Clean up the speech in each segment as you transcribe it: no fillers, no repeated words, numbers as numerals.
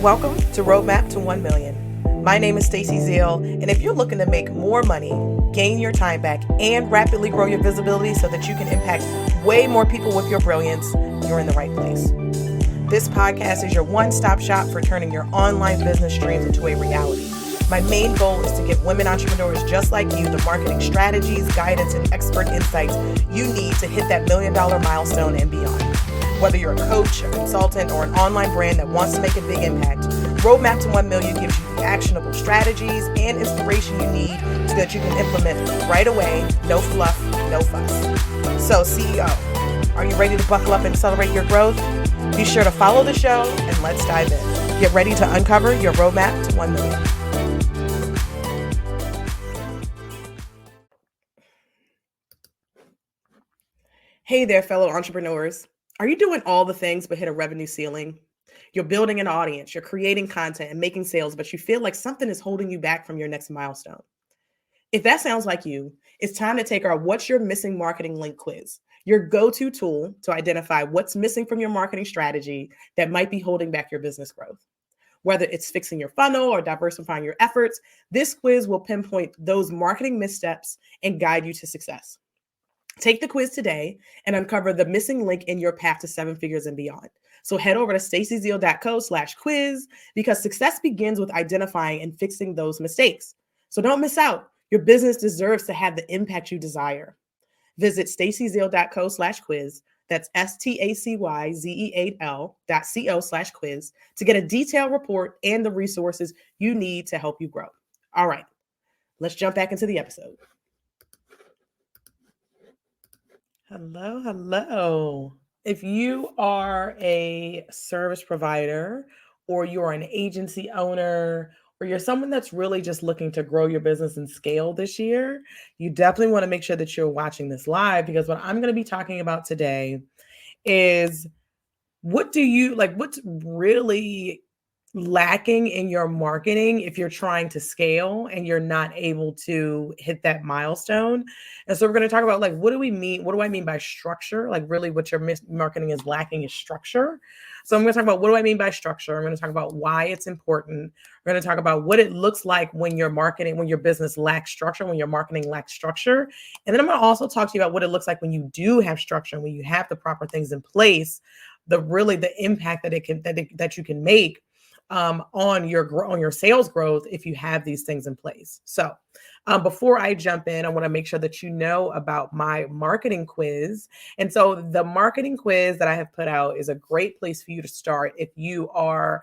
Welcome to Roadmap to 1 Million. My name is Stacey Zeal, and if you're looking to make more money, gain your time back, and rapidly grow your visibility so that you can impact way more people with your brilliance, you're in the right place. This podcast is your one-stop shop for turning your online business dreams into a reality. My main goal is to give women entrepreneurs just like you the marketing strategies, guidance, and expert insights you need to hit that $1 million milestone and beyond. Whether you're a coach, a consultant, or an online brand that wants to make a big impact, Roadmap to 1 Million gives you the actionable strategies and inspiration you need so that you can implement right away, no fluff, no fuss. So CEO, are you ready to buckle up and accelerate your growth? Be sure to follow the show and let's dive in. Get ready to uncover your roadmap to 1 million. Hey there, fellow entrepreneurs. Are you doing all the things but hit a revenue ceiling? You're building an audience, you're creating content and making sales, but you feel like something is holding you back from your next milestone. If that sounds like you, it's time to take our What's Your Missing Marketing Link quiz, your go-to tool to identify what's missing from your marketing strategy that might be holding back your business growth. Whether it's fixing your funnel or diversifying your efforts, this quiz will pinpoint those marketing missteps and guide you to success. Take the quiz today and uncover the missing link in your path to 7 figures and beyond. So head over to staceyzeal.co/quiz because success begins with identifying and fixing those mistakes. So don't miss out. Your business deserves to have the impact you desire. Visit staceyzeal.co/quiz. That's STACYZEAL.co/quiz to get a detailed report and the resources you need to help you grow. All right, let's jump back into the episode. Hello. If you are a service provider or you're an agency owner or you're someone that's really just looking to grow your business and scale this year, you definitely want to make sure that you're watching this live because what I'm going to be talking about today is what's really lacking in your marketing if you're trying to scale and you're not able to hit that milestone. And so we're going to talk about what do we mean? What do I mean by structure? Like really what your marketing is lacking is structure. So I'm going to talk about what do I mean by structure? I'm going to talk about why it's important. We're going to talk about what it looks like when your business lacks structure, when your marketing lacks structure. And then I'm going to also talk to you about what it looks like when you do have structure, when you have the proper things in place, the impact that you can make on your sales growth if you have these things in place. So before I jump in, I want to make sure that you know about my marketing quiz. And so the marketing quiz that I have put out is a great place for you to start if you are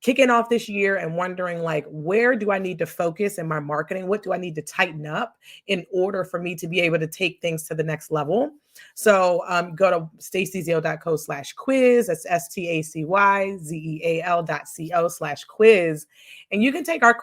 kicking off this year and wondering where do I need to focus in my marketing? What do I need to tighten up in order for me to be able to take things to the next level? So go to staceyzeal.co/quiz. That's STACYZEAL.co/quiz. And you can take our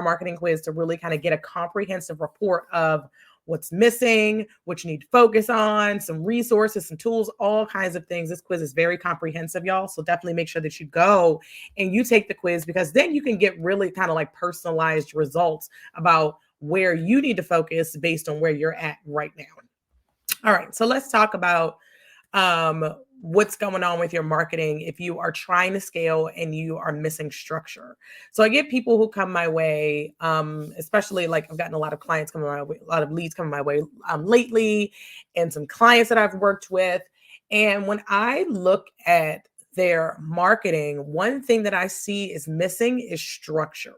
marketing quiz to really kind of get a comprehensive report of what's missing, what you need to focus on, some resources, some tools, all kinds of things. This quiz is very comprehensive, y'all. So definitely make sure that you go and you take the quiz because then you can get really kind of personalized results about where you need to focus based on where you're at right now. All right, so let's talk about what's going on with your marketing if you are trying to scale and you are missing structure. So I get people who come my way, especially I've gotten a lot of clients coming my way, a lot of leads coming my way lately, and some clients that I've worked with. And when I look at their marketing, one thing that I see is missing is structure.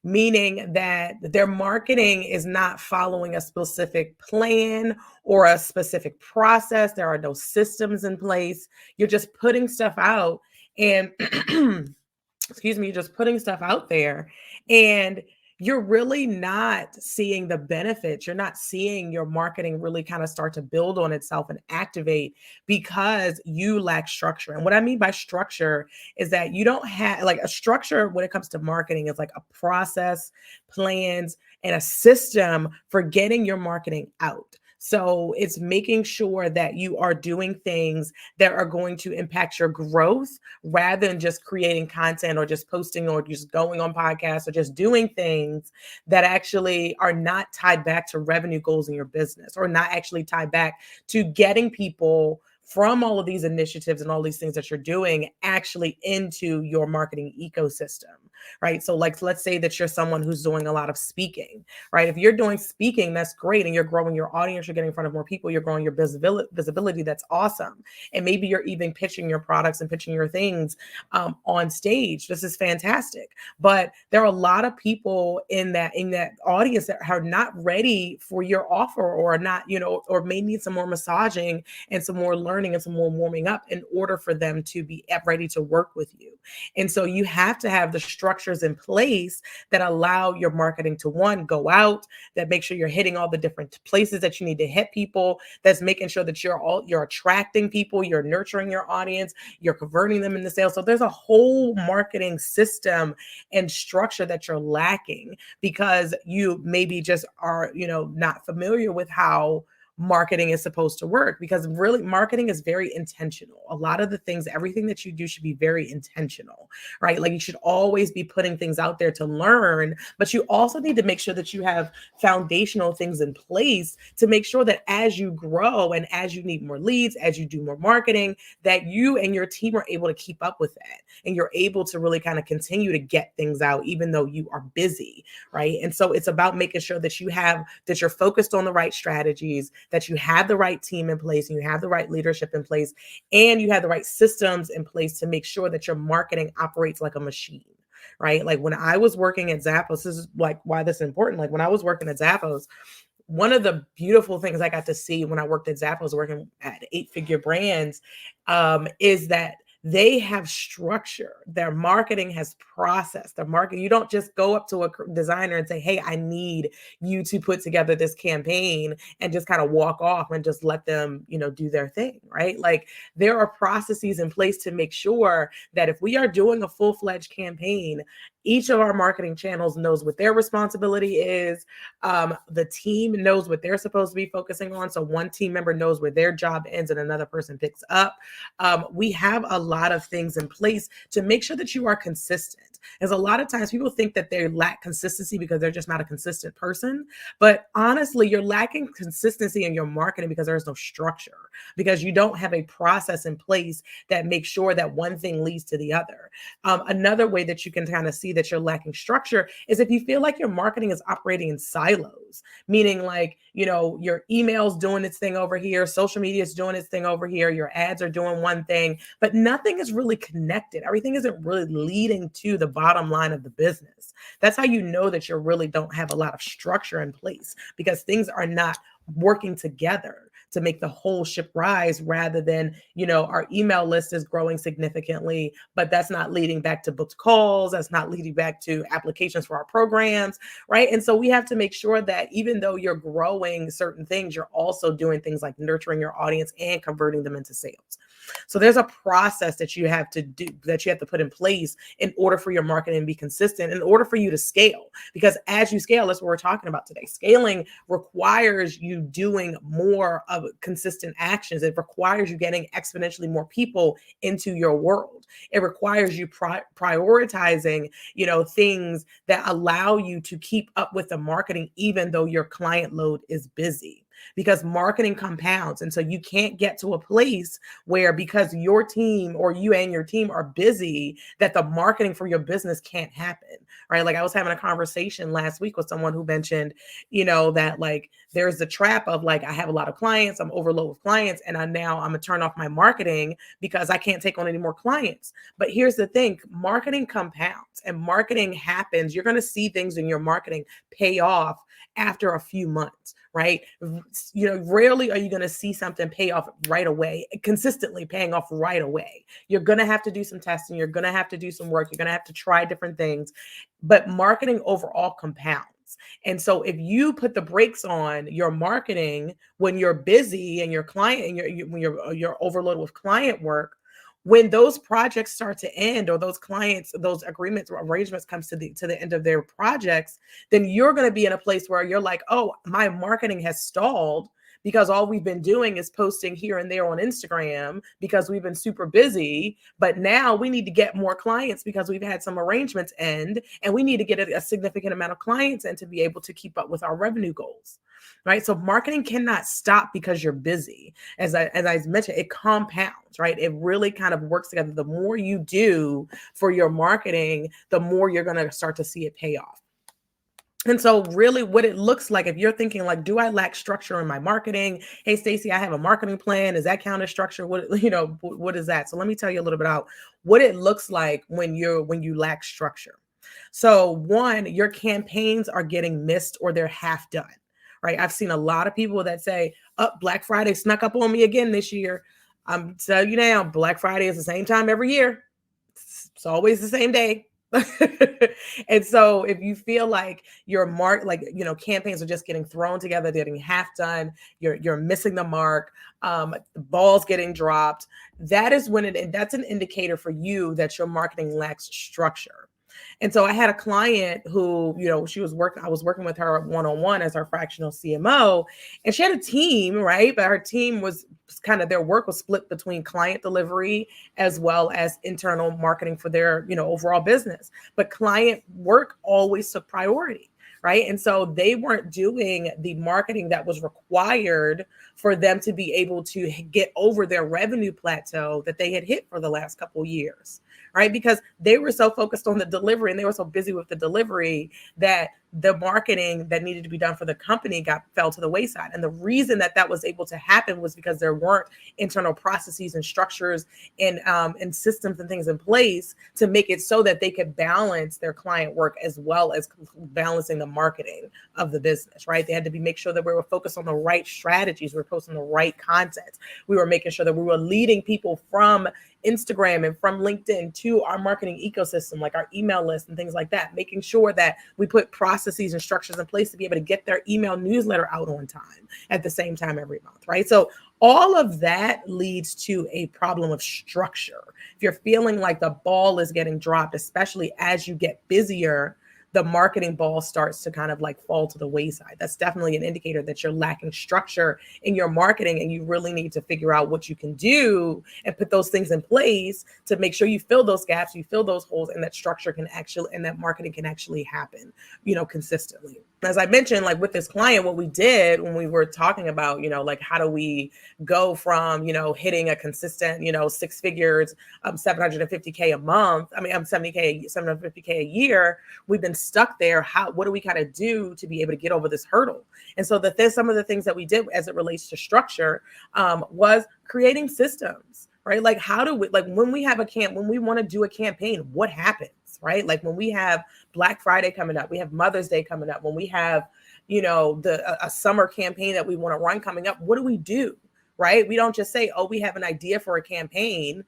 Meaning that their marketing is not following a specific plan or a specific process. There are no systems in place. You're just putting stuff out and you're just putting stuff out there and you're really not seeing the benefits. You're not seeing your marketing really kind of start to build on itself and activate because you lack structure. And what I mean by structure is that you don't have a structure when it comes to marketing is a process, plans, and a system for getting your marketing out. So it's making sure that you are doing things that are going to impact your growth rather than just creating content or just posting or just going on podcasts or just doing things that actually are not tied back to revenue goals in your business or not actually tied back to getting people from all of these initiatives and all these things that you're doing actually into your marketing ecosystem, right? So like let's say that you're someone who's doing a lot of speaking, right? If you're doing speaking, that's great, and you're growing your audience, you're getting in front of more people, you're growing your visibility, that's awesome. And maybe you're even pitching your products and pitching your things on stage. This is fantastic. But there are a lot of people in that audience that are not ready for your offer, or not, or may need some more massaging and some more learning and some more warming up in order for them to be ready to work with you. And so you have to have the structures in place that allow your marketing to, one, go out, that make sure you're hitting all the different places that you need to hit people, that's making sure that you're attracting people, you're nurturing your audience, you're converting them into sales. So there's a whole marketing system and structure that you're lacking because you maybe just are, not familiar with how marketing is supposed to work, because really marketing is very intentional. A lot of the things, everything that you do should be very intentional, right? Like you should always be putting things out there to learn, but you also need to make sure that you have foundational things in place to make sure that as you grow and as you need more leads, as you do more marketing, that you and your team are able to keep up with that, and you're able to really kind of continue to get things out even though you are busy, right? And so it's about making sure that you're focused on the right strategies, that you have the right team in place, and you have the right leadership in place, and you have the right systems in place to make sure that your marketing operates like a machine, right? Like when I was working at Zappos, this is like why this is important. Like when I was working at Zappos, one of the beautiful things I got to see when I worked at Zappos, working at 8-figure brands, is that they have structure. Their marketing has process. Their marketing, you don't just go up to a designer and say, hey, I need you to put together this campaign, and just kind of walk off and just let them, do their thing, right? Like there are processes in place to make sure that if we are doing a full-fledged campaign, each of our marketing channels knows what their responsibility is. The team knows what they're supposed to be focusing on. So one team member knows where their job ends and another person picks up. We have a lot of things in place to make sure that you are consistent. As a lot of times people think that they lack consistency because they're just not a consistent person. But honestly, you're lacking consistency in your marketing because there's no structure, because you don't have a process in place that makes sure that one thing leads to the other. Another way that you can kind of see that you're lacking structure is if you feel like your marketing is operating in silos, meaning like, your email's doing its thing over here, social media is doing its thing over here, your ads are doing one thing, but nothing is really connected. Everything isn't really leading to the bottom line of the business. That's how you know that you really don't have a lot of structure in place, because things are not working together to make the whole ship rise, rather than, our email list is growing significantly, but that's not leading back to booked calls. That's not leading back to applications for our programs, right? And so we have to make sure that even though you're growing certain things, you're also doing things like nurturing your audience and converting them into sales. So there's a process that you have to do, that you have to put in place in order for your marketing to be consistent, in order for you to scale. Because as you scale, that's what we're talking about today. Scaling requires you doing more of consistent actions. It requires you getting exponentially more people into your world. It requires you prioritizing, things that allow you to keep up with the marketing, even though your client load is busy, because marketing compounds. And so you can't get to a place where, because your team or you and your team are busy, that the marketing for your business can't happen, right? Like I was having a conversation last week with someone who mentioned, that like there's the trap of like, I have a lot of clients, I'm overloaded with clients, and I'm gonna turn off my marketing because I can't take on any more clients. But here's the thing, marketing compounds and marketing happens. You're going to see things in your marketing pay off after a few months, right? Rarely are you going to see something pay off right away, consistently paying off right away. You're going to have to do some testing. You're going to have to do some work. You're going to have to try different things, but marketing overall compounds. And so if you put the brakes on your marketing when you're busy and your client and when you're overloaded with client work, when those projects start to end, or those clients, those agreements or arrangements comes to the end of their projects, then you're going to be in a place where you're like, oh, my marketing has stalled because all we've been doing is posting here and there on Instagram because we've been super busy. But now we need to get more clients because we've had some arrangements end, and we need to get a significant amount of clients in to be able to keep up with our revenue goals. Right. So marketing cannot stop because you're busy. As I mentioned, it compounds, right? It really kind of works together. The more you do for your marketing, the more you're going to start to see it pay off. And so really what it looks like, if you're thinking like, do I lack structure in my marketing? Hey, Stacey, I have a marketing plan. Does that count as structure? What is that? So let me tell you a little bit about what it looks like when you lack structure. So one, your campaigns are getting missed or they're half done, right? I've seen a lot of people that say, oh, Black Friday snuck up on me again this year. I'm telling you now, Black Friday is the same time every year. It's always the same day. And so if you feel like your campaigns are just getting thrown together, they're getting half done, you're missing the mark, the ball's getting dropped, that's an indicator for you that your marketing lacks structure. And so I had a client who, I was working with her one-on-one as our fractional CMO, and she had a team, right? But her team was their work was split between client delivery as well as internal marketing for their, overall business. But client work always took priority. Right. And so they weren't doing the marketing that was required for them to be able to get over their revenue plateau that they had hit for the last couple of years. Right. Because they were so focused on the delivery and they were so busy with the delivery that the marketing that needed to be done for the company fell to the wayside. And the reason that was able to happen was because there weren't internal processes and structures and systems and things in place to make it so that they could balance their client work as well as balancing the marketing of the business, right? They had to make sure that we were focused on the right strategies. We were posting the right content. We were making sure that we were leading people from Instagram and from LinkedIn to our marketing ecosystem, like our email list and things like that, making sure that we put processes and structures in place to be able to get their email newsletter out on time at the same time every month, right? So all of that leads to a problem of structure. If you're feeling like the ball is getting dropped, especially as you get busier, the marketing ball starts to kind of like fall to the wayside. That's definitely an indicator that you're lacking structure in your marketing, and you really need to figure out what you can do and put those things in place to make sure you fill those gaps, you fill those holes, and that structure can actually, and that marketing can actually happen, consistently. As I mentioned, like with this client, what we did when we were talking about, like how do we go from, hitting a consistent, six figures, 750K a month, 750K a year, we've been stuck there. What do we kind of do to be able to get over this hurdle? And so some of the things that we did as it relates to structure was creating systems, right? Like how do we, like when we have when we want to do a campaign, what happens, right? Like when we have Black Friday coming up, we have Mother's Day coming up, when we have, a summer campaign that we want to run coming up, what do we do, right? We don't just say, oh, we have an idea for a campaign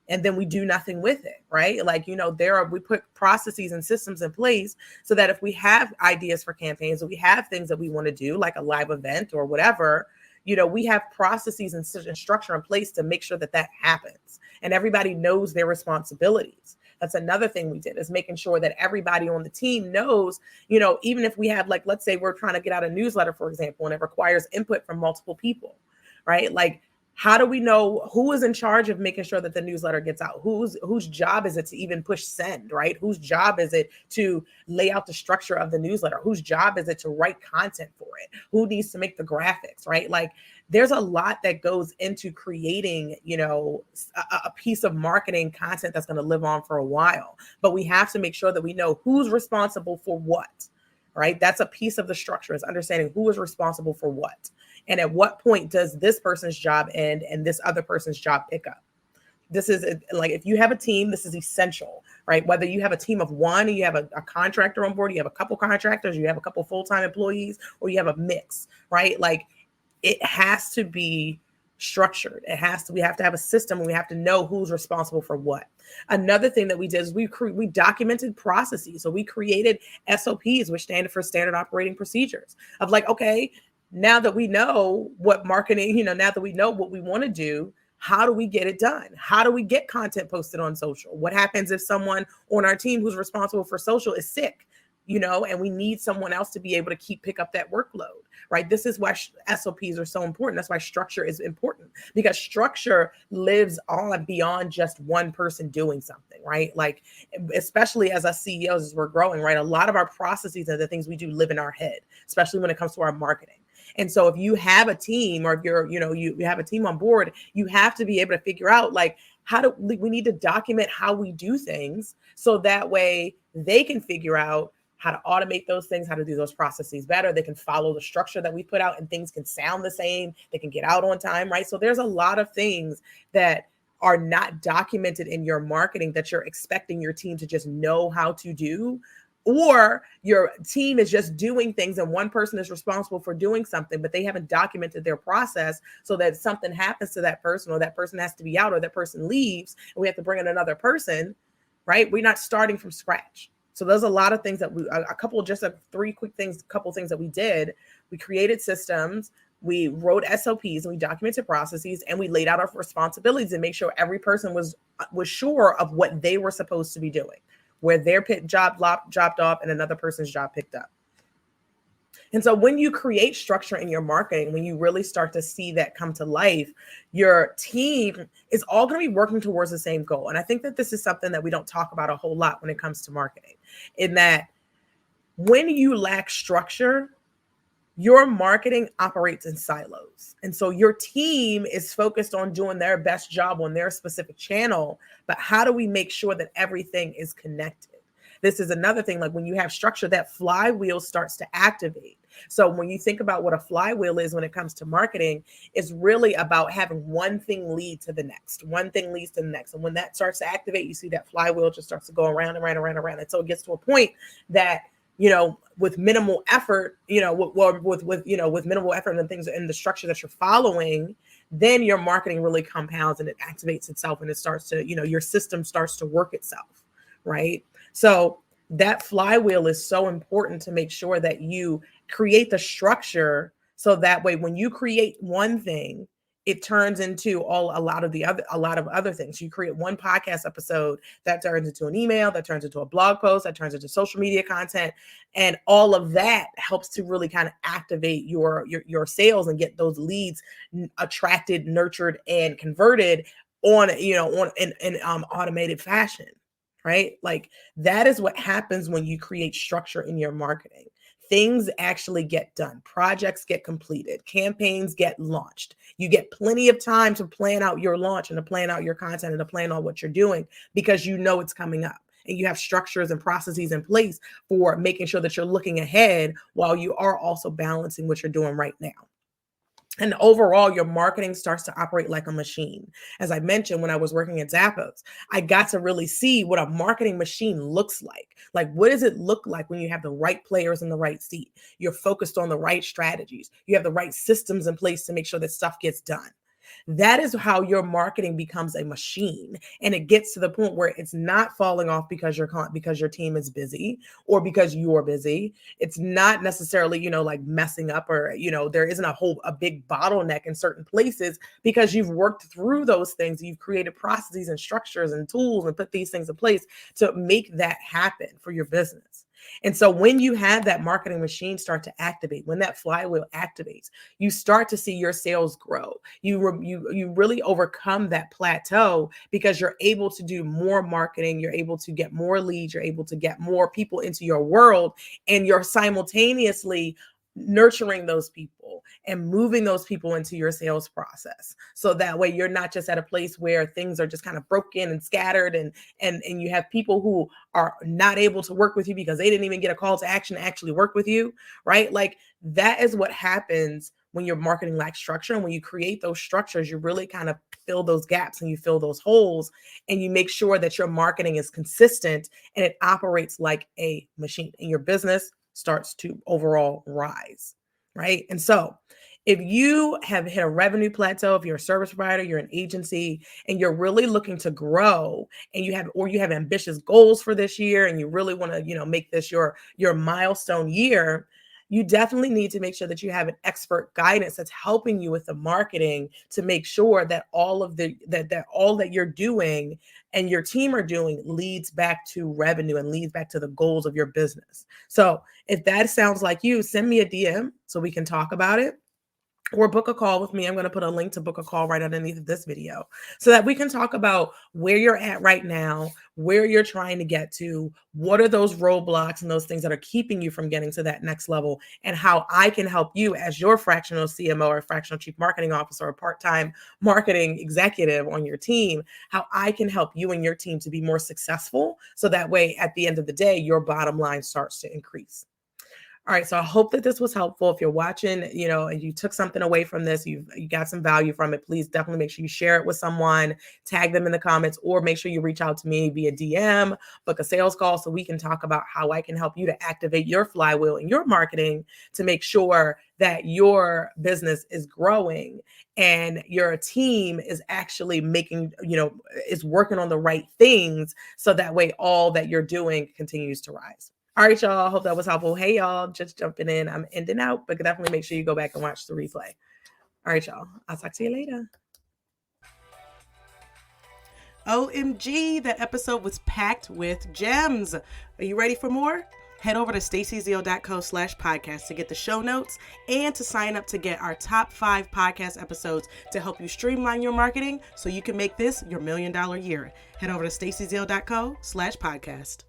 and then we do nothing with it, right? Like, we put processes and systems in place so that if we have ideas for campaigns, or we have things that we want to do, like a live event or whatever, we have processes and structure in place to make sure that happens. And everybody knows their responsibilities. That's another thing we did, is making sure that everybody on the team knows, even if we have, like, let's say we're trying to get out a newsletter, for example, and it requires input from multiple people, right? Like, how do we know who is in charge of making sure that the newsletter gets out? Whose job is it to even push send, right? Whose job is it to lay out the structure of the newsletter? Whose job is it to write content for it? Who needs to make the graphics, right? Like, there's a lot that goes into creating, a piece of marketing content that's going to live on for a while. But we have to make sure that we know who's responsible for what, right? That's a piece of the structure, is understanding who is responsible for what. And at what point does this person's job end and this other person's job pick up? This is like, if you have a team, this is essential, right? Whether you have a team of one and you have a contractor on board, you have a couple contractors, you have a couple full-time employees, or you have a mix, right? Like, it has to be structured. We have to have a system, and we have to know who's responsible for what. Another thing that we did is we documented processes. So we created SOPs, which stand for standard operating procedures, of like, okay, now that we know what marketing, now that we know what we want to do, how do we get it done? How do we get content posted on social? What happens if someone on our team who's responsible for social is sick? and we need someone else to be able to pick up that workload, right? This is why SOPs are so important. That's why structure is important, because structure lives on beyond just one person doing something, right? Like, especially as us CEOs, as we're growing, right? A lot of our processes and the things we do live in our head, especially when it comes to our marketing. And so if you have a team, or if you have a team on board, you have to be able to figure out, like, we need to document how we do things, so that way they can figure out how to automate those things, how to do those processes better. They can follow the structure that we put out, and things can sound the same. They can get out on time, right? So there's a lot of things that are not documented in your marketing that you're expecting your team to just know how to do, or your team is just doing things and one person is responsible for doing something, but they haven't documented their process, so that something happens to that person, or that person has to be out, or that person leaves and we have to bring in another person, right? We're not starting from scratch. So there's a lot of things that three quick things, couple things that we did. We created systems, we wrote SOPs, and we documented processes, and we laid out our responsibilities and make sure every person was sure of what they were supposed to be doing, where their job dropped off and another person's job picked up. And so when you create structure in your marketing, when you really start to see that come to life, your team is all going to be working towards the same goal. And I think that this is something that we don't talk about a whole lot when it comes to marketing, in that when you lack structure, your marketing operates in silos. And so your team is focused on doing their best job on their specific channel, but how do we make sure that everything is connected? This is another thing, like when you have structure, that flywheel starts to activate. So when you think about what a flywheel is when it comes to marketing, it's really about having one thing lead to the next. One thing leads to the next. And when that starts to activate, you see that flywheel just starts to go around and around and around. And so it gets to a point that, with minimal effort, with minimal effort and things in the structure that you're following, then your marketing really compounds and it activates itself, and it starts to, your system starts to work itself, right? So that flywheel is so important to make sure that you create the structure, so that way when you create one thing, it turns into a lot of other things. You create one podcast episode, that turns into an email, that turns into a blog post, that turns into social media content, and all of that helps to really kind of activate your sales and get those leads attracted, nurtured, and converted in automated fashion. Right? Like, that is what happens when you create structure in your marketing. Things actually get done. Projects get completed. Campaigns get launched. You get plenty of time to plan out your launch and to plan out your content and to plan on what you're doing, because you know it's coming up. And you have structures and processes in place for making sure that you're looking ahead while you are also balancing what you're doing right now. And overall, your marketing starts to operate like a machine. As I mentioned, when I was working at Zappos, I got to really see what a marketing machine looks like. Like, what does it look like when you have the right players in the right seat? You're focused on the right strategies. You have the right systems in place to make sure that stuff gets done. That is how your marketing becomes a machine, and it gets to the point where it's not falling off because your team is busy or because you're busy. It's not necessarily, like messing up, or, there isn't a big bottleneck in certain places, because you've worked through those things. You've created processes and structures and tools and put these things in place to make that happen for your business. And so when you have that marketing machine start to activate, when that flywheel activates, you start to see your sales grow. You really overcome that plateau, because you're able to do more marketing. You're able to get more leads. You're able to get more people into your world, and you're simultaneously nurturing those people and moving those people into your sales process. So that way you're not just at a place where things are just kind of broken and scattered, and you have people who are not able to work with you because they didn't even get a call to action to actually work with you, right? Like, that is what happens when your marketing lacks structure. And when you create those structures, you really kind of fill those gaps and you fill those holes, and you make sure that your marketing is consistent and it operates like a machine, and your business starts to overall rise, right? And so if you have hit a revenue plateau, if you're a service provider, you're an agency, and you're really looking to grow, and you have ambitious goals for this year, and you really want to, make this your milestone year, you definitely need to make sure that you have an expert guidance that's helping you with the marketing to make sure that all of that you're doing and your team are doing leads back to revenue and leads back to the goals of your business. So if that sounds like you, send me a DM so we can talk about it, or book a call with me. I'm going to put a link to book a call right underneath this video so that we can talk about where you're at right now, where you're trying to get to, what are those roadblocks and those things that are keeping you from getting to that next level, and how I can help you as your fractional CMO or fractional chief marketing officer or part-time marketing executive on your team, how I can help you and your team to be more successful. So that way, at the end of the day, your bottom line starts to increase. All right, so I hope that this was helpful. If you're watching, and you took something away from this, you got some value from it, please definitely make sure you share it with someone, tag them in the comments, or make sure you reach out to me via DM, book a sales call so we can talk about how I can help you to activate your flywheel in your marketing to make sure that your business is growing and your team is actually is working on the right things, so that way all that you're doing continues to rise. All right, y'all. Hope that was helpful. Hey, y'all, just jumping in. I'm ending out, but definitely make sure you go back and watch the replay. All right, y'all. I'll talk to you later. OMG, that episode was packed with gems. Are you ready for more? Head over to stacyzeal.co/podcast to get the show notes and to sign up to get our top 5 podcast episodes to help you streamline your marketing so you can make this your $1 million year. Head over to stacyzeal.co/podcast.